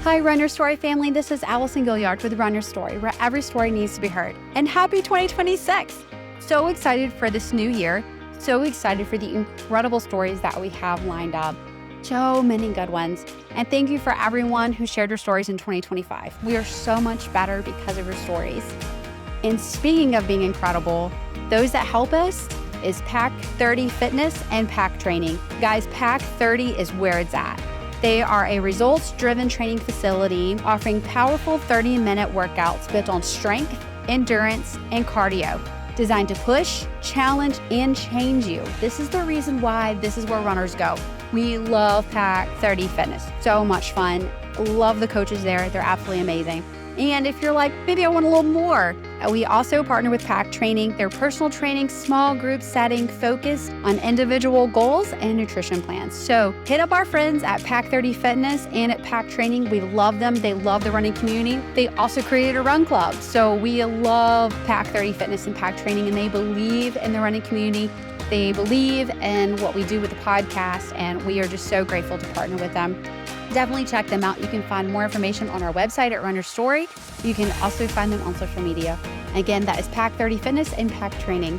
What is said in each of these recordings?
Hi, Run Your Story family. This is Allison Gilliard with Run Your Story, where every story needs to be heard. And happy 2026! So excited for this new year. So excited for the incredible stories that we have lined up. So many good ones. And thank you for everyone who shared your stories in 2025. We are so much better because of your stories. And speaking of being incredible, those that help us is Pack 30 Fitness and Pack Training. Guys, Pack 30 is where it's at. They are a results-driven training facility offering powerful 30-minute workouts built on strength, endurance, and cardio, designed to push, challenge, and change you. This is the reason why this is where runners go. We love Pack 30 Fitness. So much fun. Love the coaches there. They're absolutely amazing. And if you're like, maybe I want a little more, we also partner with Pack Training. Their personal training, small group setting focused on individual goals and nutrition plans. So hit up our friends at Pack 30 Fitness and at Pack Training. We love them. They love the running community. They also created a run club. So we love Pack 30 Fitness and Pack Training, and they believe in the running community. They believe in what we do with the podcast, and we are just so grateful to partner with them. Definitely check them out. You can find more information on our website at Run Your Story. You can also find them on social media. Again, that is Pack 30 Fitness and Pack Training.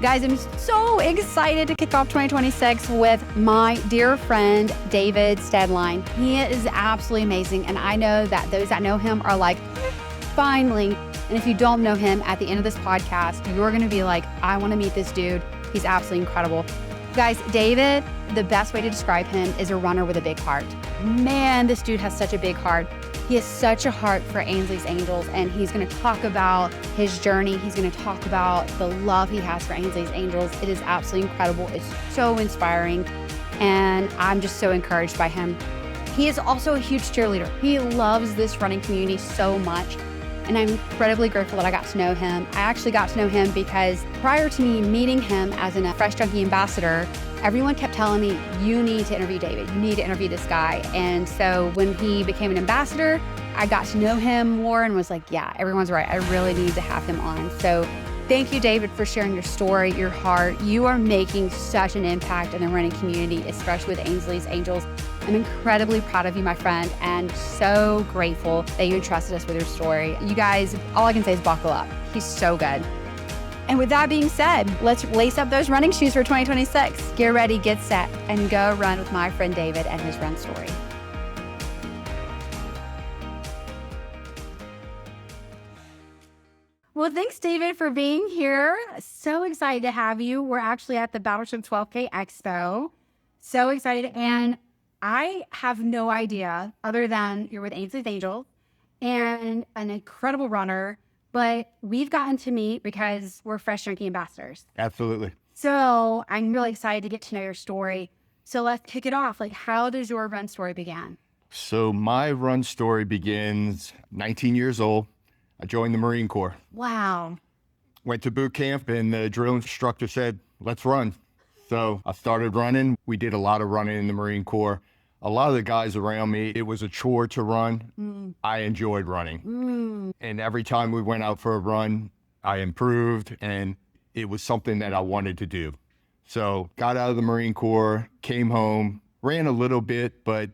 Guys, I'm so excited to kick off 2026 with my dear friend, David Steudlein. He is absolutely amazing, and I know that those that know him are like, finally. And if you don't know him, at the end of this podcast, you're going to be like, I want to meet this dude. He's absolutely incredible. Guys, David, the best way to describe him is a runner with a big heart. Man, this dude has such a big heart. He has such a heart for Ainsley's Angels, and he's going to talk about his journey. He's going to talk about the love he has for Ainsley's Angels. It is absolutely incredible. It's so inspiring, and I'm just so encouraged by him. He is also a huge cheerleader. He loves this running community so much, and I'm incredibly grateful that I got to know him. I actually got to know him because prior to me meeting him as a Fresh Junkie ambassador, everyone kept telling me, you need to interview David. You need to interview this guy. And so when he became an ambassador, I got to know him more and was like, yeah, everyone's right. I really need to have him on. So thank you, David, for sharing your story, your heart. You are making such an impact in the running community, especially with Ainsley's Angels. I'm incredibly proud of you, my friend, and so grateful that you entrusted us with your story. You guys, all I can say is buckle up. He's so good. And with that being said, let's lace up those running shoes for 2026. Get ready, get set, and go run with my friend David and his run story. Well, thanks, David, for being here. So excited to have you. We're actually at the Battleship 12K Expo. So excited. And I have no idea other than you're with Ainsley's Angels and an incredible runner, but we've gotten to meet because we're Fresh Junkie ambassadors. Absolutely. So I'm really excited to get to know your story. So let's kick it off. Like, how does your run story begin? So my run story begins 19 years old. I joined the Marine Corps. Wow. Went to boot camp and the drill instructor said, let's run. So I started running. We did a lot of running in the Marine Corps. A lot of the guys around me, it was a chore to run. I enjoyed running. And every time we went out for a run, I improved, and it was something that I wanted to do. So got out of the Marine Corps, came home, ran a little bit, but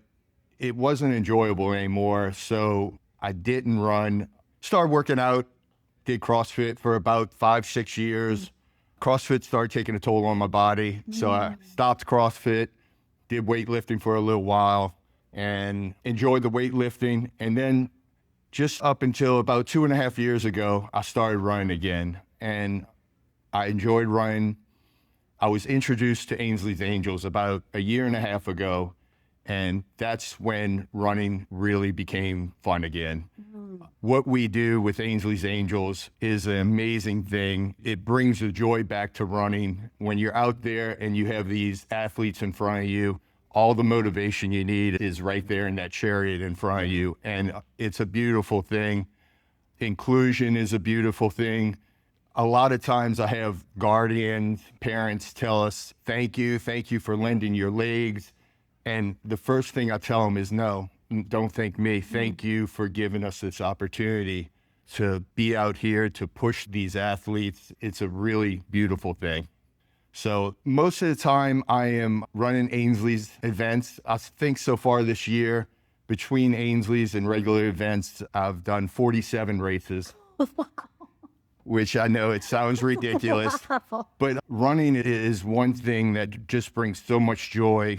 it wasn't enjoyable anymore. So I didn't run. Started working out, did CrossFit for about 5-6 years. CrossFit started taking a toll on my body. So I stopped CrossFit. Did weightlifting for a little while and enjoyed the weightlifting. And then just up until about 2.5 years ago, I started running again. And I enjoyed running. I was introduced to Ainsley's Angels about 1.5 years ago. And that's when running really became fun again. What we do with Ainsley's Angels is an amazing thing. It brings the joy back to running. When you're out there and you have these athletes in front of you, all the motivation you need is right there in that chariot in front of you. And it's a beautiful thing. Inclusion is a beautiful thing. A lot of times I have guardians, parents tell us, thank you for lending your legs. And the first thing I tell them is, no, don't thank me. Thank you for giving us this opportunity to be out here, to push these athletes. It's a really beautiful thing. So most of the time I am running Ainsley's events. I think so far this year, Between Ainsley's and regular events, I've done 47 races, which I know it sounds ridiculous, but running is one thing that just brings so much joy.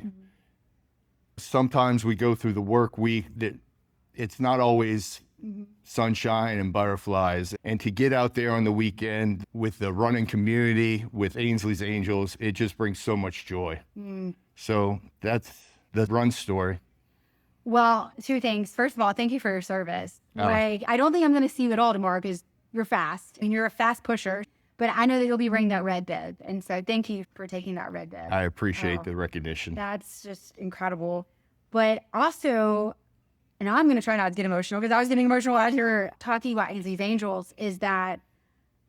Sometimes we go through the work week that it's not always sunshine and butterflies. And to get out there on the weekend with the running community, with Ainsley's Angels, it just brings so much joy. So that's the run story. Well, two things. First of all, thank you for your service. Like, I don't think I'm going to see you at all tomorrow because you're fast and you're a fast pusher, but I know that you'll be wearing that red bib. And so thank you for taking that red bib. I appreciate the recognition. That's just incredible. But also, and I'm going to try not to get emotional because I was getting emotional as you were talking about Ainsley's Angels, is that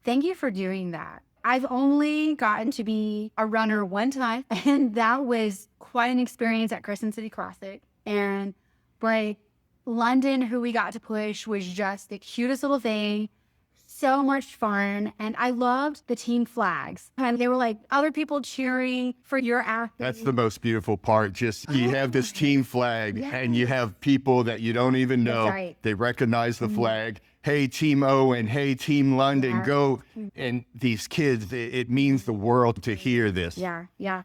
thank you for doing that. I've only gotten to be a runner one time, and that was quite an experience at Crescent City CrossFit. And like London, who we got to push, was just the cutest little thing. So much fun. And I loved the team flags. And they were like other people cheering for your athlete. That's the most beautiful part. Just you have this team flag and you have people that you don't even know. That's right. They recognize the flag. Hey, Team Owen. Hey, Team London, go. And these kids, it means the world to hear this. Yeah.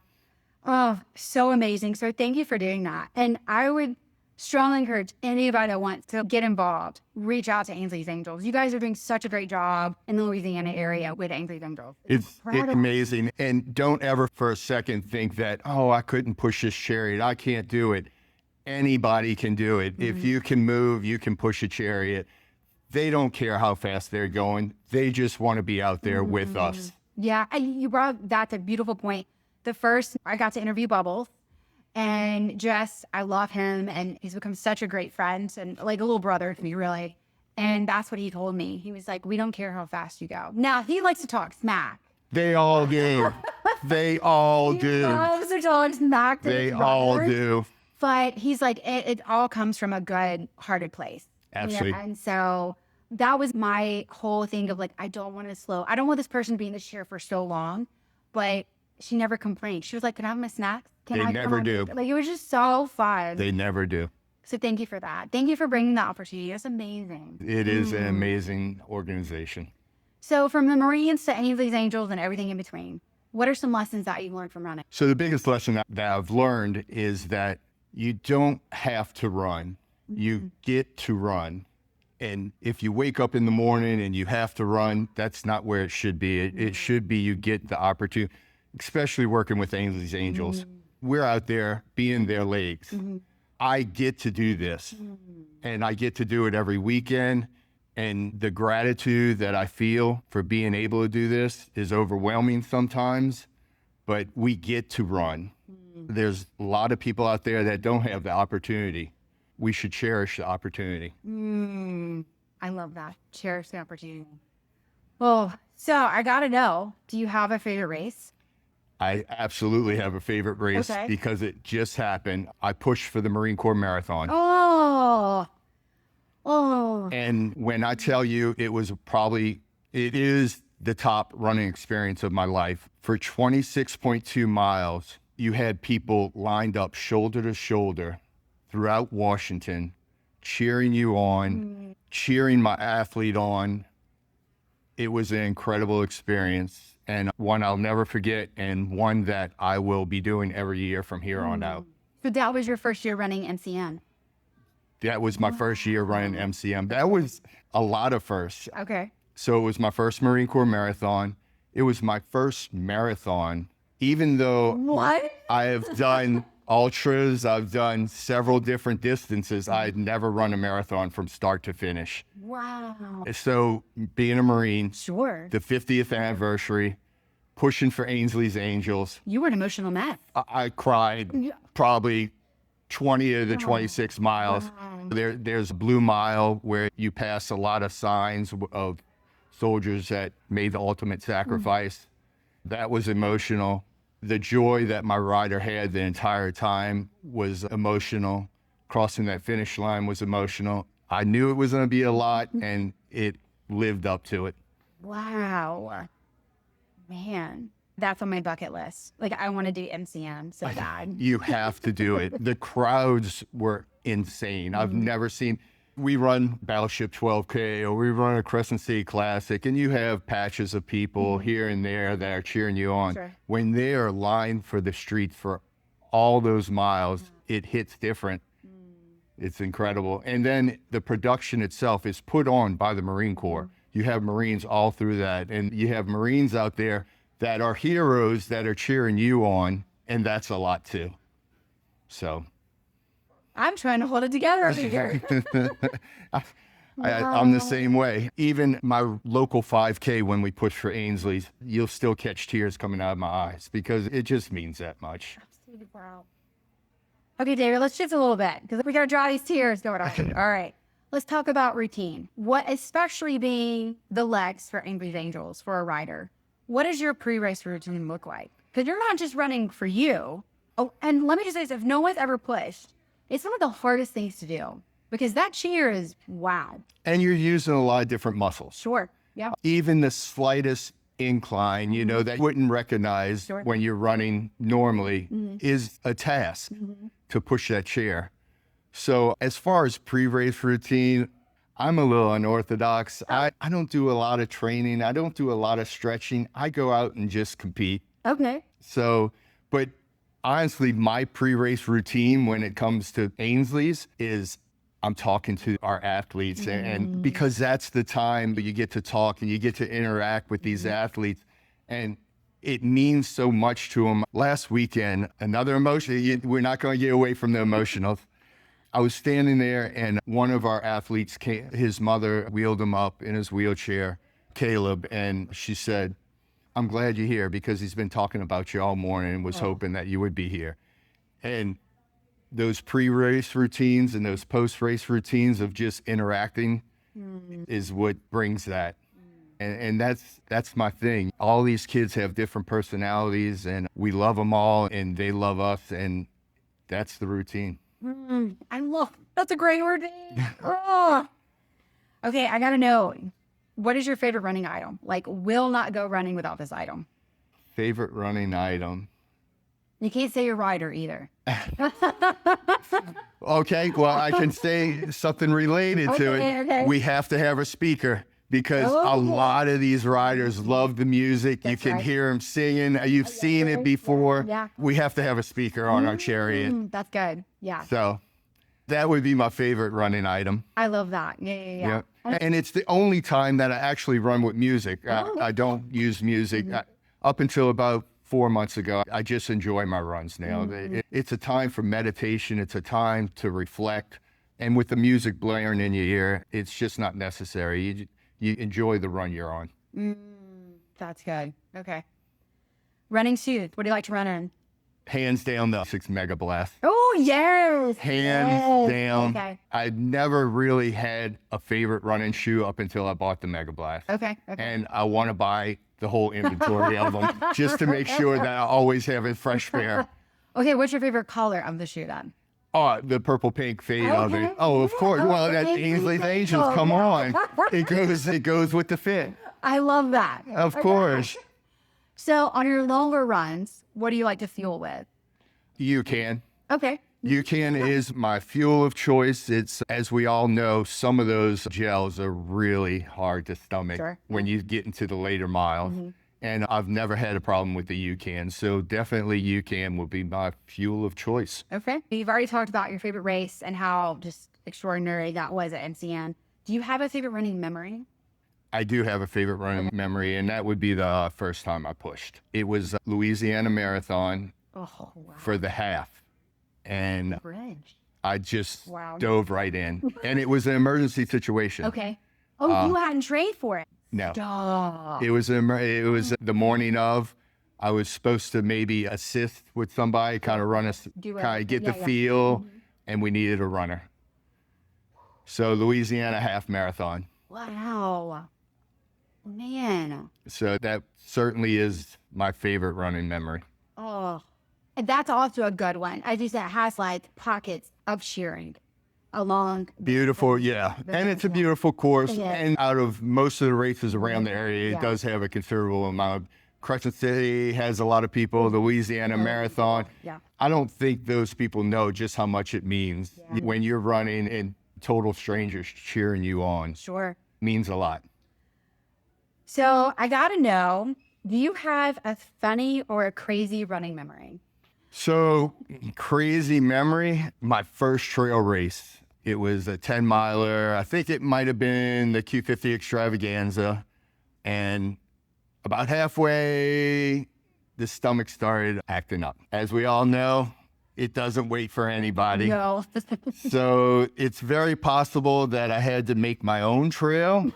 Oh, so amazing. So thank you for doing that. And I would strongly encourage anybody that wants to get involved, reach out to Ainsley's Angels. You guys are doing such a great job in the Louisiana area with Ainsley's Angels. It's amazing. And don't ever for a second think that, oh, I couldn't push this chariot. I can't do it. Anybody can do it. If you can move, you can push a chariot. They don't care how fast they're going. They just want to be out there with us. Yeah, and you brought that's a beautiful point. The first, I got to interview Bubbles, and I love him, and he's become such a great friend and like a little brother to me, really. And that's what he told me. He was like, we don't care how fast you go. Now, he likes to talk smack. They all do. They all do. He loves to talk smack to They his all brothers. do. But he's like, it all comes from a good-hearted place. Absolutely. And so that was my whole thing of like, I don't want this person to be in the chair for so long. But she never complained. She was like, can I have my snacks? They never do. Like, it was just so fun. They never do. So thank you for that. Thank you for bringing that opportunity. That's amazing. It is an amazing organization. So from the Marines to Ainsley's Angels and everything in between, what are some lessons that you've learned from running? So the biggest lesson that I've learned is that you don't have to run. You get to run. And if you wake up in the morning and you have to run, that's not where it should be. It should be you get the opportunity, especially working with Ainsley's Angels. We're out there being their legs. I get to do this, and I get to do it every weekend. And the gratitude that I feel for being able to do this is overwhelming sometimes, but we get to run. There's a lot of people out there that don't have the opportunity. We should cherish the opportunity. I love that. Cherish the opportunity. Well, so I got to know, do you have a favorite race? I absolutely have a favorite race because it just happened. I pushed for the Marine Corps Marathon. And when I tell you it is the top running experience of my life. For 26.2 miles, you had people lined up shoulder to shoulder throughout Washington, cheering you on, cheering my athlete on. It was an incredible experience, and one I'll never forget, and one that I will be doing every year from here on out. So that was your first year running MCM? That was my first year running MCM. That was a lot of firsts. Okay. So it was my first Marine Corps marathon. It was my first marathon, even though I have done ultras, I've done several different distances. I had never run a marathon from start to finish. Wow. So being a Marine, Sure. the 50th anniversary, pushing for Ainsley's Angels. You were an emotional mess. I cried probably 20 of the 26 miles. There's Blue Mile where you pass a lot of signs of soldiers that made the ultimate sacrifice. That was emotional. The joy that my rider had the entire time was emotional. Crossing that finish line was emotional. I knew it was going to be a lot, and it lived up to it. Wow. Man. That's on my bucket list. Like, I want to do MCM so bad. You have to do it. The crowds were insane. I've never seen. We run Battleship 12K or we run a Crescent City Classic, and you have patches of people here and there that are cheering you on. Sure. When they are lined for the streets for all those miles, it hits different. It's incredible. And then the production itself is put on by the Marine Corps. You have Marines all through that, and you have Marines out there that are heroes that are cheering you on, and that's a lot too. So I'm trying to hold it together over here. I'm the same way. Even my local 5K, when we push for Ainsley's, you'll still catch tears coming out of my eyes because it just means that much. Absolutely, wow. Okay, David, let's shift a little bit because we got to draw these tears going on. All right. Let's talk about routine. What, especially being the legs for Ainsley's Angels for a rider, what does your pre-race routine look like? Because you're not just running for you. Oh, and let me just say this, if no one's ever pushed, it's one of the hardest things to do because that cheer is wow. And you're using a lot of different muscles. Sure. Yeah. Even the slightest incline, you know, that you wouldn't recognize when you're running normally is a task to push that chair. So as far as pre-race routine, I'm a little unorthodox. I don't do a lot of training. I don't do a lot of stretching. I go out and just compete. Okay. So, but honestly, my pre-race routine when it comes to Ainsley's is I'm talking to our athletes and because that's the time that you get to talk and you get to interact with these athletes and it means so much to them. Last weekend, another emotion, we're not going to get away from the emotional. I was standing there and one of our athletes, his mother wheeled him up in his wheelchair, Caleb, and she said, I'm glad you're here because he's been talking about you all morning and was hoping that you would be here. And those pre-race routines and those post-race routines of just interacting is what brings that. And that's my thing. All these kids have different personalities and we love them all and they love us and that's the routine. That's a great routine. Oh. Okay, I gotta know, what is your favorite running item? Like, will not go running without this item. Favorite running item? You can't say your rider either. Okay, well, I can say something related to it. Okay. We have to have a speaker because a lot of these riders love the music. You can hear them singing. You've seen it before. Yeah. We have to have a speaker on our chariot. That's good. Yeah. So that would be my favorite running item. I love that. Yeah. And it's the only time that I actually run with music. I don't use music. Up until about 4 months ago, I just enjoy my runs now. It's a time for meditation. It's a time to reflect. And with the music blaring in your ear, it's just not necessary. You enjoy the run you're on. That's good. Okay. Running shoes. What do you like to run in? Hands down, the 6 Mega Blast. Oh, yes. Hands down. Okay. I never really had a favorite running shoe up until I bought the Mega Blast. Okay. And I want to buy the whole inventory of them just to make sure that I always have a fresh pair. Okay, what's your favorite color of the shoe then? Oh, the purple pink fade of it. Oh, of course. Well, that's Ainsley's Angels. Come on. It goes with the fit. I love that. Of course. So on your longer runs, what do you like to fuel with? You can. Okay. UCAN is my fuel of choice. It's, as we all know, some of those gels are really hard to stomach when you get into the later miles. And I've never had a problem with the UCAN. So definitely UCAN will be my fuel of choice. Okay. You've already talked about your favorite race and how just extraordinary that was at MCN. Do you have a favorite running memory? I do have a favorite running memory, and that would be the first time I pushed. It was Louisiana Marathon for the half. And I just dove right in. And it was an emergency situation. Okay. Oh, you hadn't trained for it? No. Stop. It was the morning of. I was supposed to maybe assist with somebody, kind of run us, kind of get the feel, and we needed a runner. So Louisiana half marathon. Wow. Man. So that certainly is my favorite running memory. Oh. And that's also a good one. As you said, it has like pockets of shearing along. Beautiful, yeah. And it's a beautiful course. And out of most of the races around the area, it does have a considerable amount of Crescent City has a lot of people, the Louisiana Marathon. Yeah. I don't think those people know just how much it means when you're running and total strangers cheering you on. Sure. Means a lot. So I got to know, do you have a funny or a crazy running memory? So crazy memory, my first trail race. It was a 10 miler. I think it might have been the Q50 Extravaganza. And about halfway, the stomach started acting up. As we all know, it doesn't wait for anybody. No. So it's very possible that I had to make my own trail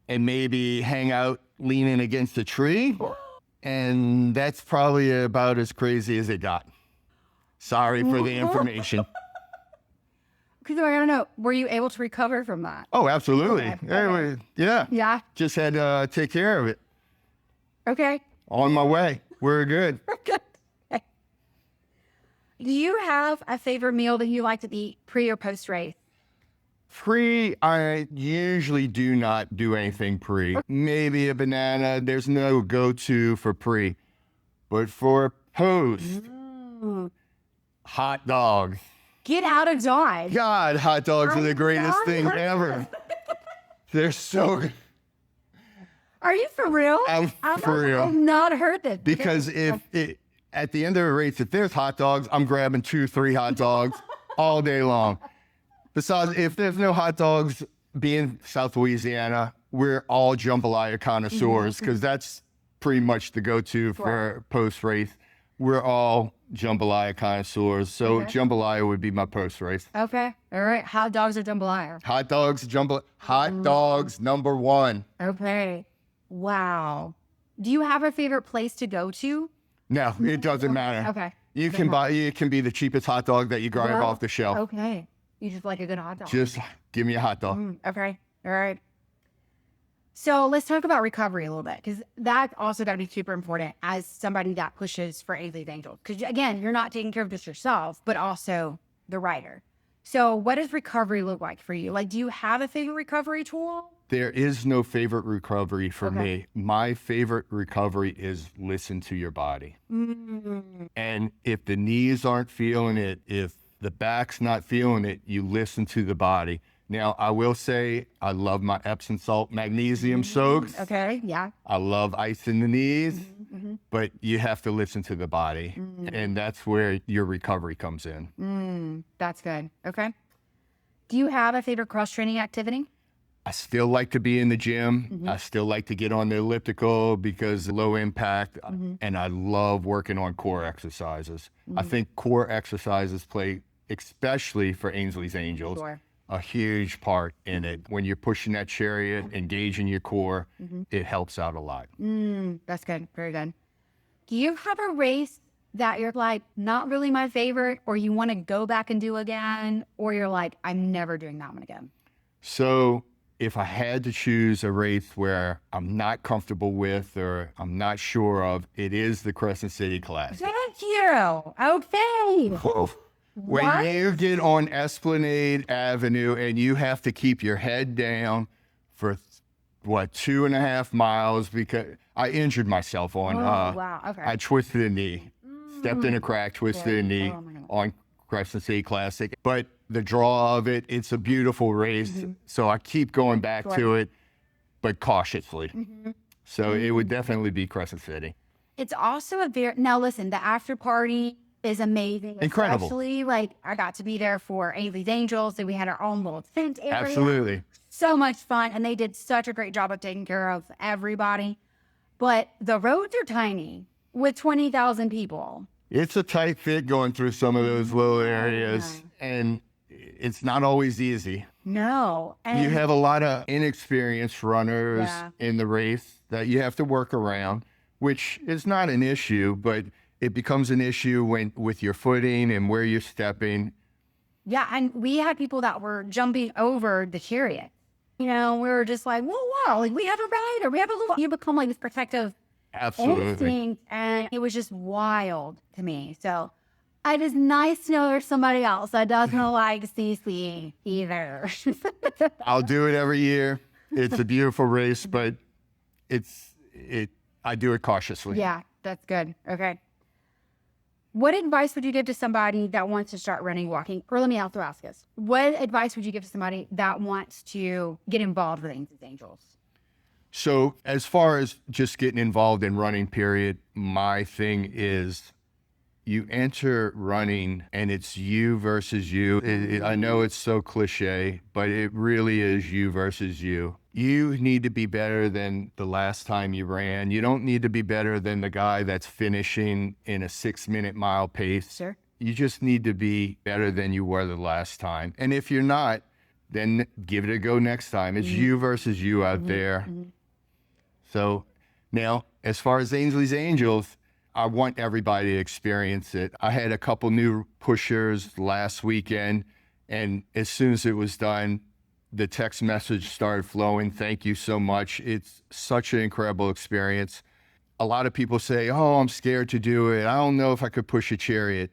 and maybe hang out leaning against a tree. And that's probably about as crazy as it got. Sorry for the information. Because I don't know, were you able to recover from that? Oh, absolutely. Okay. Anyway, yeah. Yeah. Just had to take care of it. Okay. On my way. We're good. Good. Okay. Do you have a favorite meal that you like to eat pre or post race? Pre, I usually do not do anything pre. Maybe a banana. There's no go-to for pre. But for post, hot dog. Get out of Dodge. God, hot dogs are the greatest thing ever. They're so good. Are you for real? I'm for real. I've not heard this. Because at the end of a race, if there's hot dogs, I'm grabbing 2-3 hot dogs all day long. Besides, if there's no hot dogs, being South Louisiana, we're all jambalaya connoisseurs because that's pretty much the go-to for post-race. We're all jambalaya connoisseurs, so jambalaya would be my post-race. Okay. All right. Hot dogs or jambalaya? Hot dogs, hot dogs, number one. Okay. Wow. Do you have a favorite place to go to? No, it doesn't matter. Okay. You can be the cheapest hot dog that you grab off the shelf. Okay. You just like a good hot dog. Just give me a hot dog. Okay. All right. So let's talk about recovery a little bit, because that's also got to be super important as somebody that pushes for Ainsley's Angels. Because again, you're not taking care of just yourself, but also the rider. So what does recovery look like for you? Like, do you have a favorite recovery tool? There is no favorite recovery for me. My favorite recovery is listen to your body. And if the knees aren't feeling it, if the back's not feeling it, you listen to the body. Now, I will say I love my Epsom salt magnesium soaks. Okay, yeah. I love ice in the knees, but you have to listen to the body. And that's where your recovery comes in. That's good. Okay. Do you have a favorite cross-training activity? I still like to be in the gym. I still like to get on the elliptical because low impact. And I love working on core exercises. I think core exercises play, especially for Ainsley's Angels, a huge part in it. When you're pushing that chariot, engaging your core, it helps out a lot. That's good. Very good. Do you have a race that you're like, not really my favorite, or you want to go back and do again, or you're like, I'm never doing that one again? So if I had to choose a race where I'm not comfortable with or I'm not sure of, it is the Crescent City Classic. Thank you. Okay. Whoa. When you get on Esplanade Avenue and you have to keep your head down for, 2.5 miles, because I injured myself on, wow. Okay. I twisted a knee, stepped in a crack, twisted a knee on Crescent City Classic. But the draw of it, it's a beautiful race. So I keep going back to it, but cautiously. So it would definitely be Crescent City. It's also now listen, the after party is amazing. Incredible. Especially, like, I got to be there for Ainsley's Angels, and we had our own little tent area. Absolutely. So much fun, and they did such a great job of taking care of everybody. But the roads are tiny with 20,000 people. It's a tight fit going through some of those little areas, and it's not always easy. No. And you have a lot of inexperienced runners in the race that you have to work around, which is not an issue, but it becomes an issue with your footing and where you're stepping. Yeah, and we had people that were jumping over the chariot. We were just like, whoa, wow, like we have a rider, we have a little. You become like this protective instinct, and it was just wild to me. So it is nice to know there's somebody else that doesn't like CC either. I'll do it every year. It's a beautiful race, but I do it cautiously. Yeah, that's good. Okay. What advice would you give to somebody that wants to start running, walking? Or let me also ask this. What advice would you give to somebody that wants to get involved with Ainsley's Angels? So as far as just getting involved in running, period, my thing is you enter running and it's you versus you. I know it's so cliche, but it really is you versus you. You need to be better than the last time you ran. You don't need to be better than the guy that's finishing in a 6-minute mile pace. Sure. You just need to be better than you were the last time. And if you're not, then give it a go next time. It's you versus you out there. So now, as far as Ainsley's Angels, I want everybody to experience it. I had a couple new pushers last weekend, and as soon as it was done, the text message started flowing. Thank you so much. It's such an incredible experience. A lot of people say, oh, I'm scared to do it. I don't know if I could push a chariot.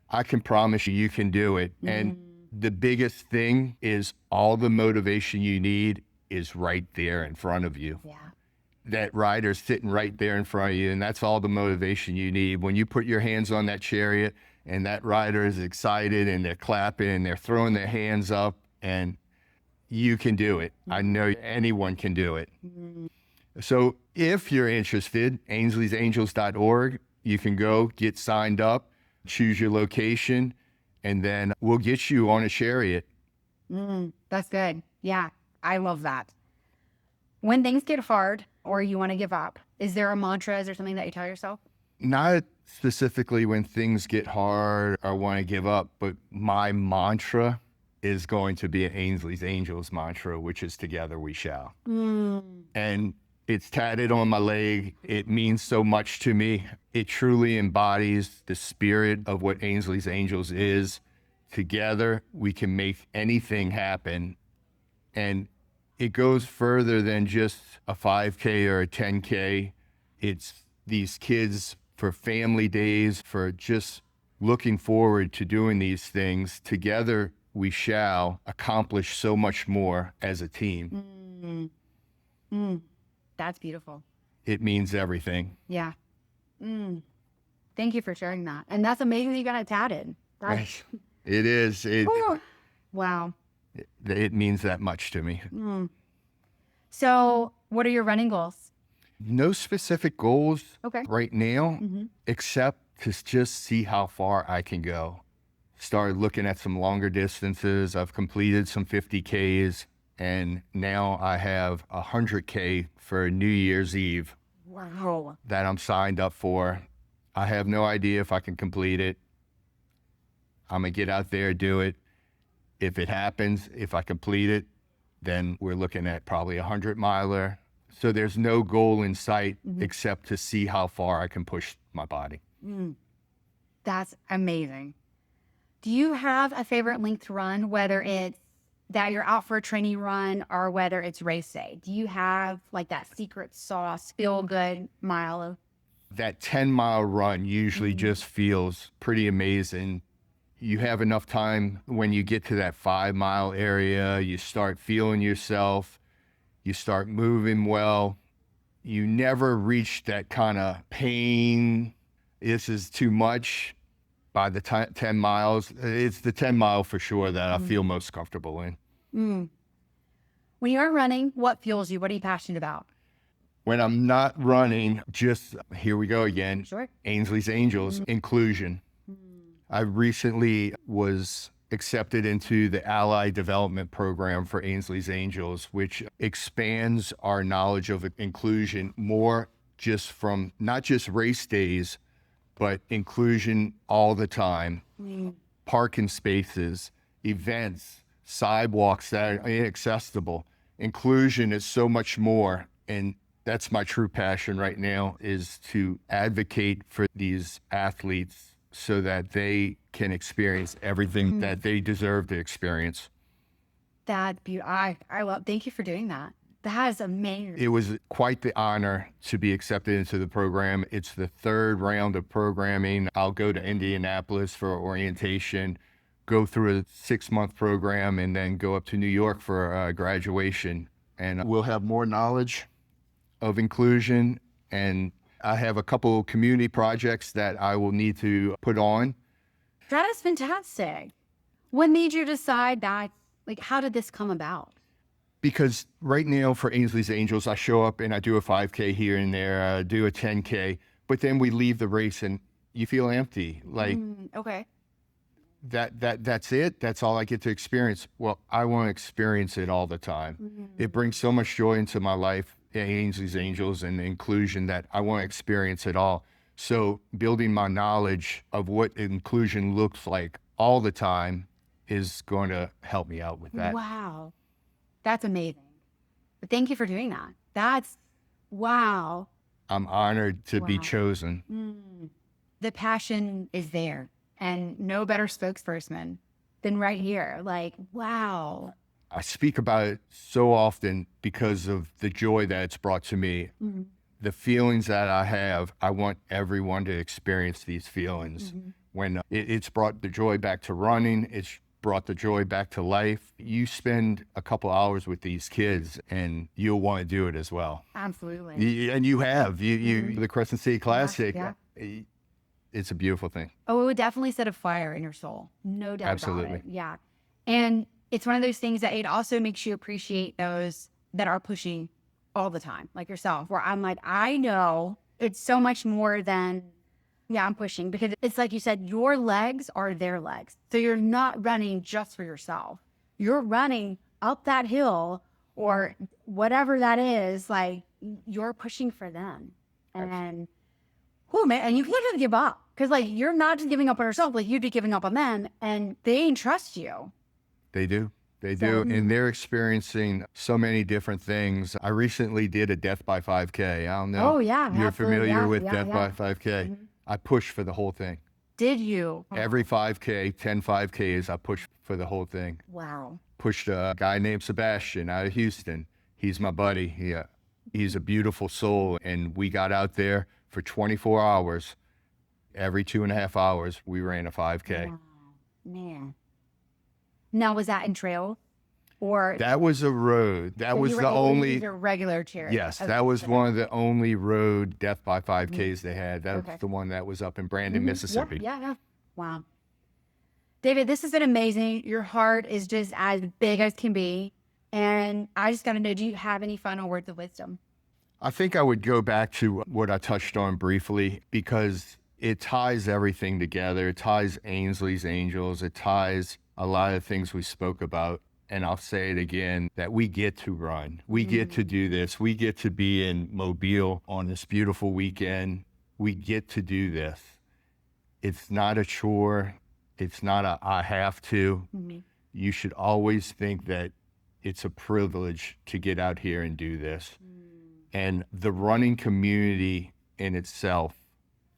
I can promise you, you can do it. And the biggest thing is all the motivation you need is right there in front of you. Yeah. That rider's sitting right there in front of you, and that's all the motivation you need. When you put your hands on that chariot and that rider is excited and they're clapping and they're throwing their hands up, and you can do it. I know anyone can do it. So if you're interested, Ainsley'sAngels.org, you can go get signed up, choose your location, and then we'll get you on a chariot. That's good. Yeah, I love that. When things get hard or you want to give up, is there a mantra? Is there something that you tell yourself? Not specifically when things get hard or want to give up, but my mantra is going to be Ainsley's Angels mantra, which is together we shall. And it's tatted on my leg. It means so much to me. It truly embodies the spirit of what Ainsley's Angels is. Together, we can make anything happen. And it goes further than just a 5K or a 10K. It's these kids for family days, for just looking forward to doing these things. Together, we shall accomplish so much more as a team. That's beautiful. It means everything. Yeah. Thank you for sharing that. And that's amazing that you got it tatted. That's... It is. Wow. It means that much to me. So what are your running goals? No specific goals right now, except to just see how far I can go. Started looking at some longer distances. I've completed some 50Ks, and now I have 100K for New Year's Eve. Wow. That I'm signed up for. I have no idea if I can complete it. I'm going to get out there, do it. If it happens, if I complete it, then we're looking at probably a 100-miler. So there's no goal in sight except to see how far I can push my body. That's amazing. Do you have a favorite length run, whether it's that you're out for a training run or whether it's race day? Do you have like that secret sauce, feel good mile? That 10-mile run usually just feels pretty amazing. You have enough time when you get to that 5-mile area, you start feeling yourself, you start moving well. You never reach that kind of pain. This is too much. By the 10 miles, it's the 10 mile for sure that I feel most comfortable in. When you are running, what fuels you? What are you passionate about? When I'm not running, just here we go again. Sure. Ainsley's Angels, inclusion. I recently was accepted into the Ally Development Program for Ainsley's Angels, which expands our knowledge of inclusion more just from not just race days, but inclusion all the time. Parking spaces, events, sidewalks that are inaccessible. Inclusion is so much more. And that's my true passion right now, is to advocate for these athletes so that they can experience everything that they deserve to experience. That's beautiful. I love, thank you for doing that. That is amazing. It was quite the honor to be accepted into the program. It's the third round of programming. I'll go to Indianapolis for orientation, go through a 6-month program, and then go up to New York for graduation. And we'll have more knowledge of inclusion, and I have a couple community projects that I will need to put on. That is fantastic. What made you decide that? Like, how did this come about? Because right now for Ainsley's Angels, I show up and I do a 5K here and there, I do a 10K, but then we leave the race and you feel empty. Like, Okay. that's it. That's all I get to experience. Well, I want to experience it all the time. It brings so much joy into my life, Ainsley's Angels and the inclusion, that I want to experience it all. So building my knowledge of what inclusion looks like all the time is going to help me out with that. Wow. That's amazing. But thank you for doing that. That's, wow. I'm honored to be chosen. The passion is there, and no better spokesperson than right here. Like, wow. I speak about it so often because of the joy that it's brought to me. The feelings that I have, I want everyone to experience these feelings. When it's brought the joy back to running, it's brought the joy back to life. You spend a couple hours with these kids and you'll want to do it as well. Absolutely. And you have. The Crescent City Classic, Yeah. It's a beautiful thing. Oh, it would definitely set a fire in your soul. No doubt Absolutely. about it. Yeah. And it's one of those things that it also makes you appreciate those that are pushing all the time, like yourself, where I'm like, I know it's so much more than, I'm pushing, because it's like you said, your legs are their legs. So you're not running just for yourself. You're running up that hill or whatever that is, like you're pushing for them. And oh man, and you can't just give up, because like you're not just giving up on yourself, like you'd be giving up on them, and they trust you. They do. They do. And they're experiencing so many different things. I recently did a Death by 5K. I don't know. Oh, yeah. You're absolutely. familiar Yeah, with yeah, Death yeah. by 5K. I pushed for the whole thing. Did you? Every 5K, 10 5Ks, I pushed for the whole thing. Wow. Pushed a guy named Sebastian out of Houston. He's my buddy. He's a beautiful soul. And we got out there for 24 hours. Every 2.5 hours, we ran a 5K. Wow. Man. Now, was that in trail? Or That was a road. That was the only regular charity. Yes, that was one of the only road Death by 5Ks they had. That was the one that was up in Brandon, Mississippi. Yeah. Wow. David, this has been amazing. Your heart is just as big as can be. And I just got to know, do you have any final words of wisdom? I think I would go back to what I touched on briefly, because it ties everything together. It ties Ainsley's Angels. It ties a lot of things we spoke about. And I'll say it again, that we get to run. We get to do this. We get to be in Mobile on this beautiful weekend. We get to do this. It's not a chore. It's not a I have to. You should always think that it's a privilege to get out here and do this. And the running community in itself,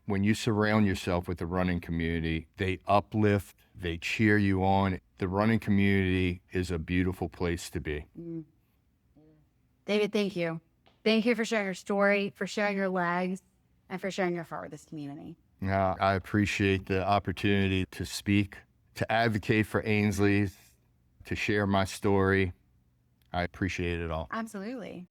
when you surround yourself with the running community, they uplift, they cheer you on. The running community is a beautiful place to be. David, thank you. Thank you for sharing your story, for sharing your legs, and for sharing your heart with this community. I appreciate the opportunity to speak, to advocate for Ainsley's, to share my story. I appreciate it all. Absolutely.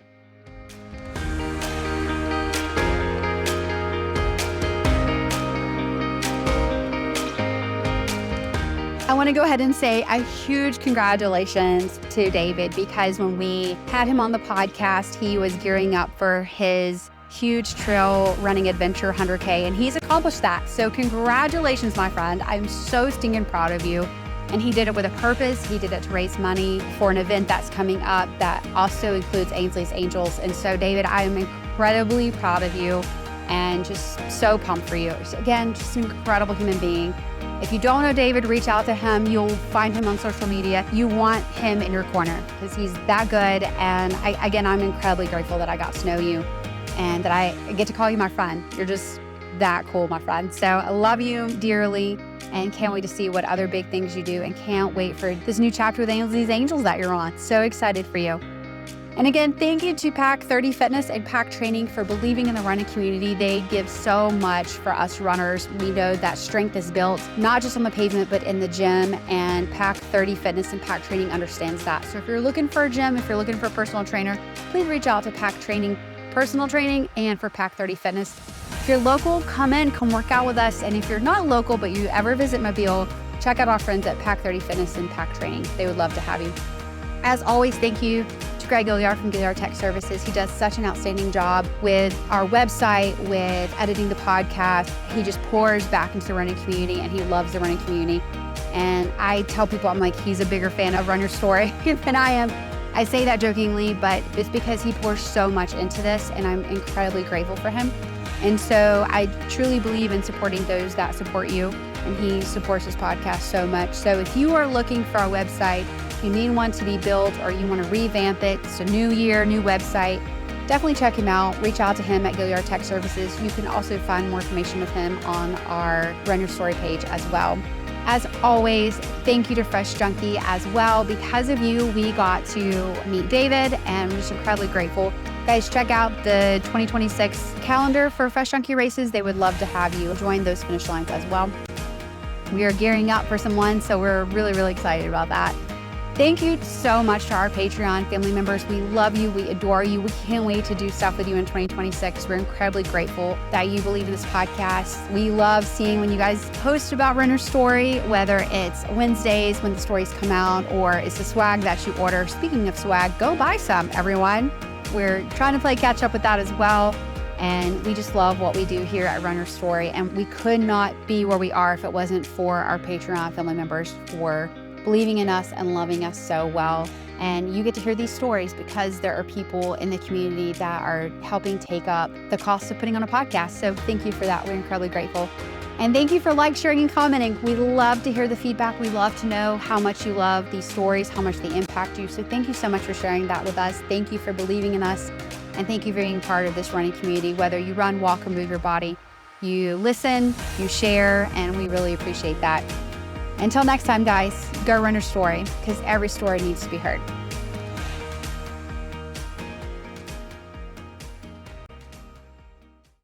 I want to go ahead and say a huge congratulations to David, because when we had him on the podcast, he was gearing up for his huge trail running adventure 100K, and he's accomplished that. So congratulations, my friend. I'm so stinking proud of you. And he did it with a purpose. He did it to raise money for an event that's coming up that also includes Ainsley's Angels. And so, David, I am incredibly proud of you and just so pumped for you. Again, just an incredible human being. If you don't know David, reach out to him. You'll find him on social media. You want him in your corner because he's that good. And I'm incredibly grateful that I got to know you and that I get to call you my friend. You're just that cool, my friend. So I love you dearly and can't wait to see what other big things you do, and can't wait for this new chapter with Ainsley's Angels that you're on. So excited for you. And again, thank you to Pack 30 Fitness and Pack Training for believing in the running community. They give so much for us runners. We know that strength is built not just on the pavement, but in the gym, and Pack 30 Fitness and Pack Training understands that. So if you're looking for a gym, if you're looking for a personal trainer, please reach out to Pack Training Personal Training and for Pack 30 Fitness. If you're local, come work out with us. And if you're not local, but you ever visit Mobile, check out our friends at Pack 30 Fitness and Pack Training. They would love to have you. As always, thank you to Greg Gilliard from Gilliard Tech Services. He does such an outstanding job with our website, with editing the podcast. He just pours back into the running community, and he loves the running community. And I tell people, I'm like, he's a bigger fan of Run Your Story than I am. I say that jokingly, but it's because he pours so much into this, and I'm incredibly grateful for him. And so I truly believe in supporting those that support you, and he supports this podcast so much. So if you are looking for our website, you need one to be built, or you want to revamp it, it's a new year, new website, definitely check him out. Reach out to him at Gilliard Tech Services. You can also find more information with him on our Run Your Story page as well. As always, thank you to Fresh Junkie as well. Because of you, we got to meet David, and we're just incredibly grateful. Guys, check out the 2026 calendar for Fresh Junkie races. They would love to have you join those finish lines as well. We are gearing up for some ones, so we're really, really excited about that. Thank you so much to our Patreon family members. We love you. We adore you. We can't wait to do stuff with you in 2026. We're incredibly grateful that you believe in this podcast. We love seeing when you guys post about Run Your Story, whether it's Wednesdays when the stories come out, or it's the swag that you order. Speaking of swag, go buy some, everyone. We're trying to play catch up with that as well. And we just love what we do here at Run Your Story. And we could not be where we are if it wasn't for our Patreon family members for believing in us and loving us so well. And you get to hear these stories because there are people in the community that are helping take up the cost of putting on a podcast. So thank you for that. We're incredibly grateful. And thank you for sharing, and commenting. We love to hear the feedback. We love to know how much you love these stories, how much they impact you. So thank you so much for sharing that with us. Thank you for believing in us. And thank you for being part of this running community, whether you run, walk, or move your body. You listen, you share, and we really appreciate that. Until next time, guys, go Run Your Story, because every story needs to be heard.